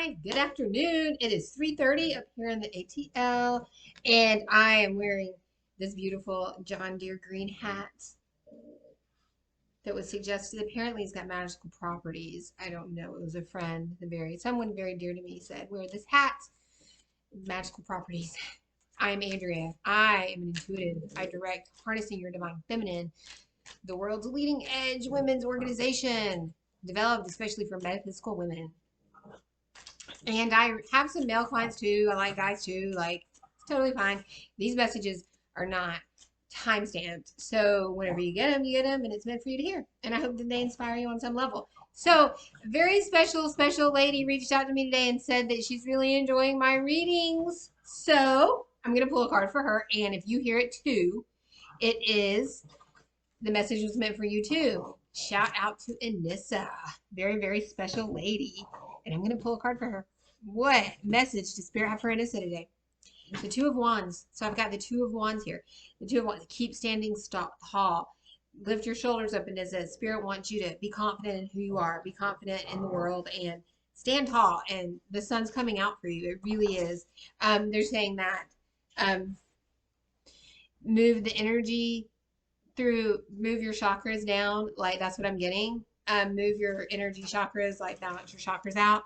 Hi, good afternoon. It is 3:30 up here in the ATL, and I am wearing this beautiful John Deere green hat that was suggested. Apparently, it's got magical properties. I don't know. It was a friend, someone very dear to me said, wear this hat, magical properties. I'm Andrea. I am an intuitive. I direct harnessing your divine feminine, the world's leading edge women's organization, developed especially for metaphysical women. And I have some male clients too. I like guys too. Like, it's totally fine. These messages are not time stamped. So whenever you get them, and it's meant for you to hear. And I hope that they inspire you on some level. So, a very special lady reached out to me today and said that she's really enjoying my readings. So, I'm going to pull a card for her. And if you hear it too, it is the message was meant for you too. Shout out to Anissa, very special lady. And I'm going to pull a card for her. What message does Spirit have for Anissa today? The Two of Wands. So I've got the Two of Wands here. The Two of Wands. Keep standing tall. Lift your shoulders up, Anissa. Spirit wants you to be confident in who you are. Be confident in the world and stand tall. And the sun's coming out for you. It really is. They're saying that move the energy move your chakras down, like that's what I'm getting. Move your energy chakras, like balance your chakras out.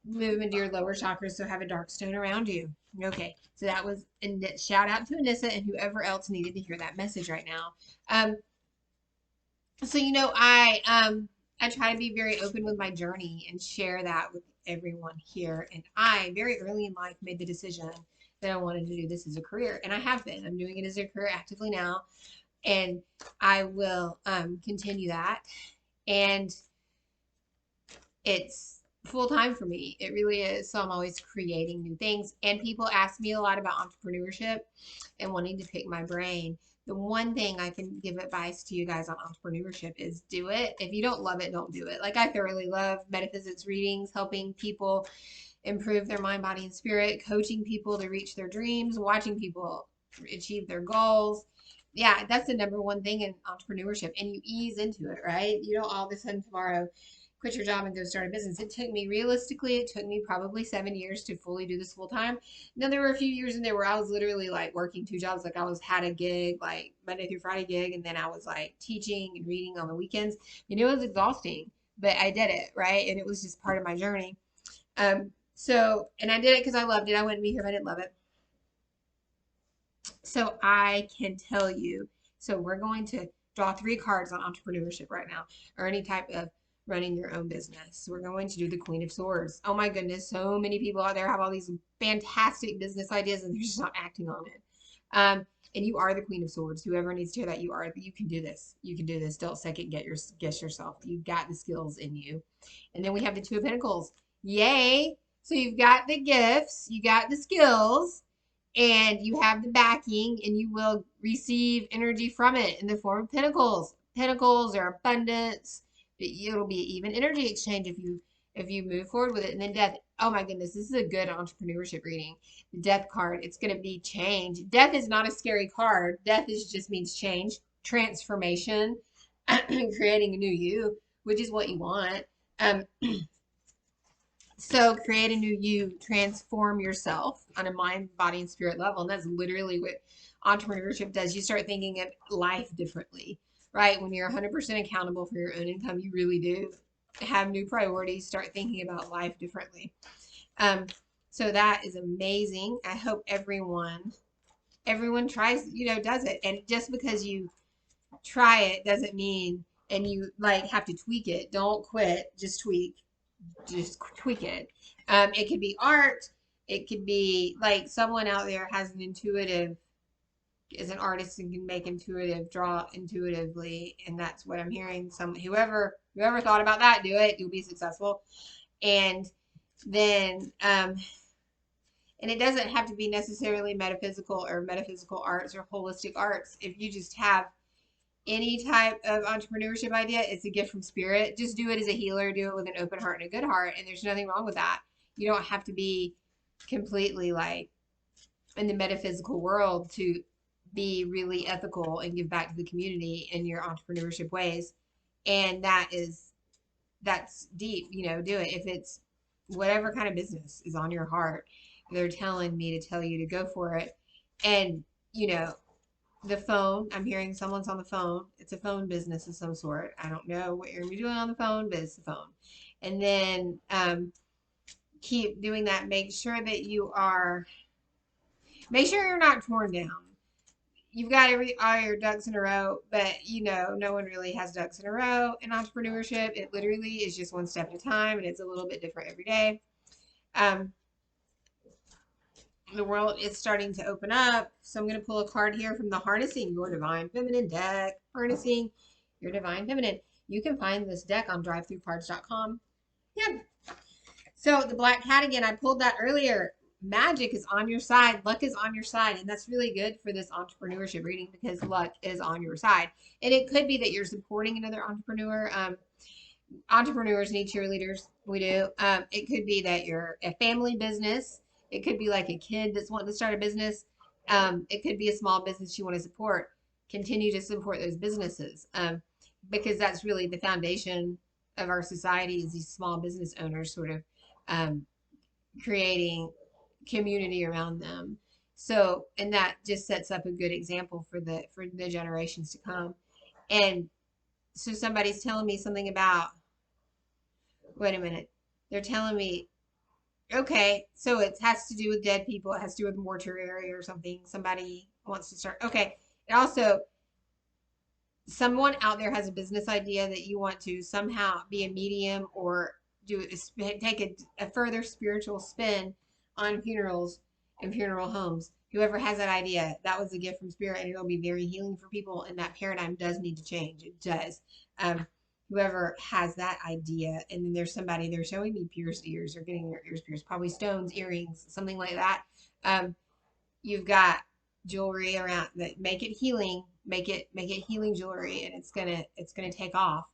Move into your lower chakras, so have a dark stone around you. Okay, so that was a shout out to Anissa and whoever else needed to hear that message right now. So I try to be very open with my journey and share that with everyone here. And I very early in life made the decision that I wanted to do this as a career, and I have been. I'm doing it as a career actively now, and I will continue that. And it's full time for me. It really is. So I'm always creating new things. And people ask me a lot about entrepreneurship and wanting to pick my brain. The one thing I can give advice to you guys on entrepreneurship is do it. If you don't love it, don't do it. Like, I thoroughly love metaphysics readings, helping people improve their mind, body, and spirit, coaching people to reach their dreams, watching people achieve their goals. Yeah, that's the number one thing in entrepreneurship. And you ease into it, right? You don't all of a sudden tomorrow quit your job and go start a business. It took me, realistically, it took me probably 7 years to fully do this full time. Now, there were a few years in there where I was literally like working two jobs. Like, had a gig, like Monday through Friday gig, and then I was like teaching and reading on the weekends. And it was exhausting, but I did it, right? And it was just part of my journey. And I did it because I loved it. I wouldn't be here if I didn't love it. So I can tell you. So we're going to draw 3 cards on entrepreneurship right now, or any type of running your own business. We're going to do the Queen of Swords. Oh my goodness, so many people out there have all these fantastic business ideas and they're just not acting on it. And you are the Queen of Swords. Whoever needs to hear that, you can do this. You can do this. Don't second guess yourself. You've got the skills in you. And then we have the Two of Pentacles. Yay! So you've got the gifts, you got the skills, and you have the backing, and you will receive energy from it in the form of pentacles. Pentacles are abundance. It'll be even energy exchange if you move forward with it. And then death. Oh my goodness, this is a good entrepreneurship reading. The death card, it's going to be change. Death is not a scary card. Death just means change, transformation, creating a new you, which is what you want. So create a new you, transform yourself on a mind, body, and spirit level. And that's literally what entrepreneurship does. You start thinking of life differently, right? When you're 100% accountable for your own income, you really do have new priorities, start thinking about life differently. So that is amazing. I hope everyone tries, does it. And just because you try it doesn't mean, and you like have to tweak it. Don't quit, just tweak it. It could be art. It could be like someone out there is an artist and can draw intuitively, and that's what I'm hearing. Whoever thought about that, do it. You'll be successful. And then and it doesn't have to be necessarily metaphysical arts or holistic arts. If you just have any type of entrepreneurship idea, it's a gift from spirit. Just do it as a healer. Do it with an open heart and a good heart. And there's nothing wrong with that. You don't have to be completely like in the metaphysical world to be really ethical and give back to the community in your entrepreneurship ways. And that's deep, do it. If it's whatever kind of business is on your heart, they're telling me to tell you to go for it. And, you know, the phone, I'm hearing someone's on the phone. It's a phone business of some sort. I don't know what you're going to be doing on the phone, but it's the phone. And then keep doing that. Make sure you're not torn down. You've got all your ducks in a row, but you know, no one really has ducks in a row in entrepreneurship. It literally is just one step at a time, and it's a little bit different every day. Um, the world is starting to open up. So I'm going to pull a card here from the Harnessing Your Divine Feminine deck. Harnessing Your Divine Feminine. You can find this deck on drivethroughcards.com. Yep. So the black cat again, I pulled that earlier. Magic is on your side. Luck is on your side. And that's really good for this entrepreneurship reading because luck is on your side. And it could be that you're supporting another entrepreneur. Entrepreneurs need cheerleaders. We do. It could be that you're a family business. It could be like a kid that's wanting to start a business. It could be a small business you want to support. Continue to support those businesses because that's really the foundation of our society is these small business owners sort of creating community around them. So, and that just sets up a good example for the generations to come. And so somebody's telling me something about, wait a minute, they're telling me, okay, so it has to do with dead people. It has to do with mortuary or something. Somebody wants to start. Okay. And also, someone out there has a business idea that you want to somehow be a medium or take a further spiritual spin on funerals and funeral homes. Whoever has that idea, that was a gift from spirit, and it'll be very healing for people. And that paradigm does need to change. It does. Whoever has that idea, and then there's somebody, they're showing me pierced ears or getting their ears pierced, probably stones, earrings, something like that. You've got jewelry around that make it healing, make it healing jewelry, and it's gonna take off.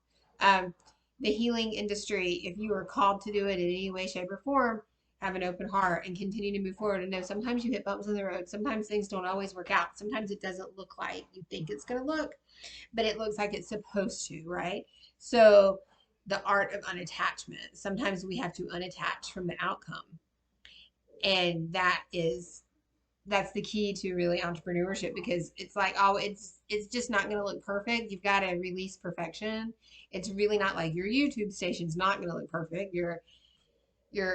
The healing industry, if you are called to do it in any way, shape, or form, have an open heart and continue to move forward. And know sometimes you hit bumps in the road. Sometimes things don't always work out. Sometimes it doesn't look like you think it's gonna look, but it looks like it's supposed to, right? So the art of unattachment. Sometimes we have to unattach from the outcome. And that's the key to really entrepreneurship because it's like, oh, it's just not going to look perfect. You've got to release perfection. It's really not like your YouTube station's not going to look perfect. Your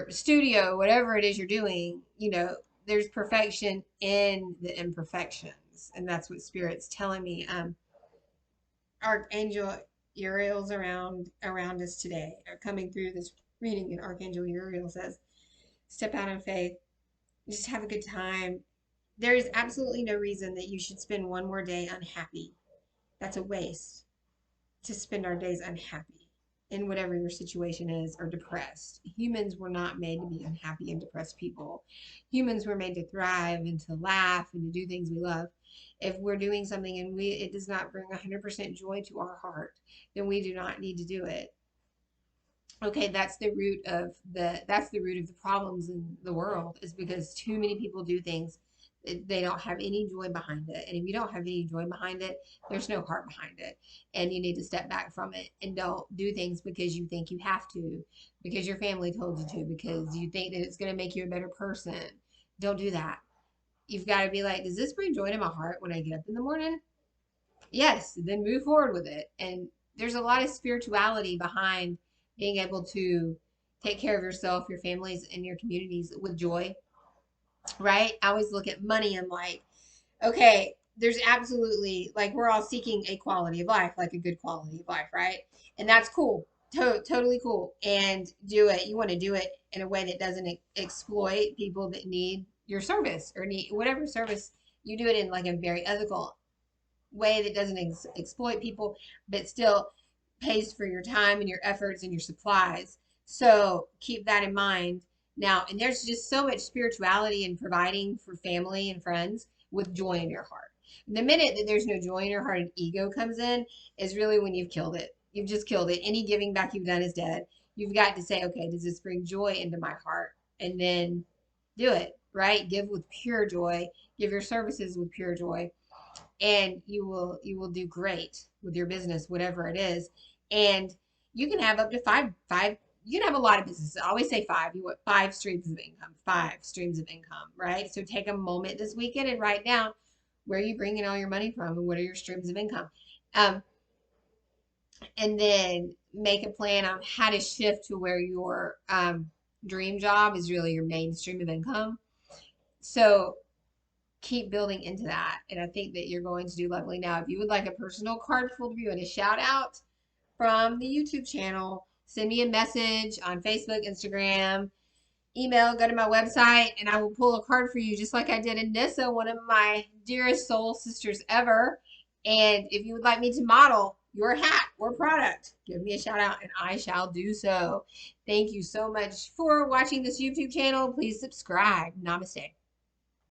studio, whatever it is you're doing, you know, there's perfection in the imperfections. And that's what Spirit's telling me. Archangel Uriel's around us today, are coming through this reading, and Archangel Uriel says, step out in faith, just have a good time. There is absolutely no reason that you should spend one more day unhappy. That's a waste to spend our days unhappy in whatever your situation is or depressed. Humans were not made to be unhappy and depressed people. Humans were made to thrive and to laugh and to do things we love. If we're doing something and it does not bring 100% joy to our heart, then we do not need to do it. Okay, that's the root of the problems in the world, is because too many people do things, they don't have any joy behind it. And if you don't have any joy behind it, there's no heart behind it. And you need to step back from it and don't do things because you think you have to, because your family told you to, because you think that it's going to make you a better person. Don't do that. You've got to be like, does this bring joy to my heart when I get up in the morning? Yes, then move forward with it. And there's a lot of spirituality behind being able to take care of yourself, your families, and your communities with joy, right? I always look at money and like, okay, there's absolutely, like, we're all seeking a quality of life, like a good quality of life, right? And that's cool. Totally cool. And do it. You want to do it in a way that doesn't exploit people that need your service or need whatever service. You do it in like a very ethical way that doesn't exploit people, but still pays for your time and your efforts and your supplies. So keep that in mind. Now, and there's just so much spirituality in providing for family and friends with joy in your heart. The minute that there's no joy in your heart and ego comes in is really when you've killed it. You've just killed it. Any giving back you've done is dead. You've got to say, okay, does this bring joy into my heart? And then do it, right? Give with pure joy. Give your services with pure joy. And you will do great with your business, whatever it is. And you can have up to five you can have a lot of businesses. I always say five. You want 5 streams of income, 5 streams of income, right? So take a moment this weekend and write down where are you bringing all your money from and what are your streams of income. Um, and then make a plan on how to shift to where your dream job is really your main stream of income. So keep building into that. And I think that you're going to do lovely. Now, if you would like a personal card pulled for you and a shout out from the YouTube channel, send me a message on Facebook, Instagram, email, go to my website, and I will pull a card for you just like I did in Nissa, one of my dearest soul sisters ever. And if you would like me to model your hat or product, give me a shout out and I shall do so. Thank you so much for watching this YouTube channel. Please subscribe. Namaste.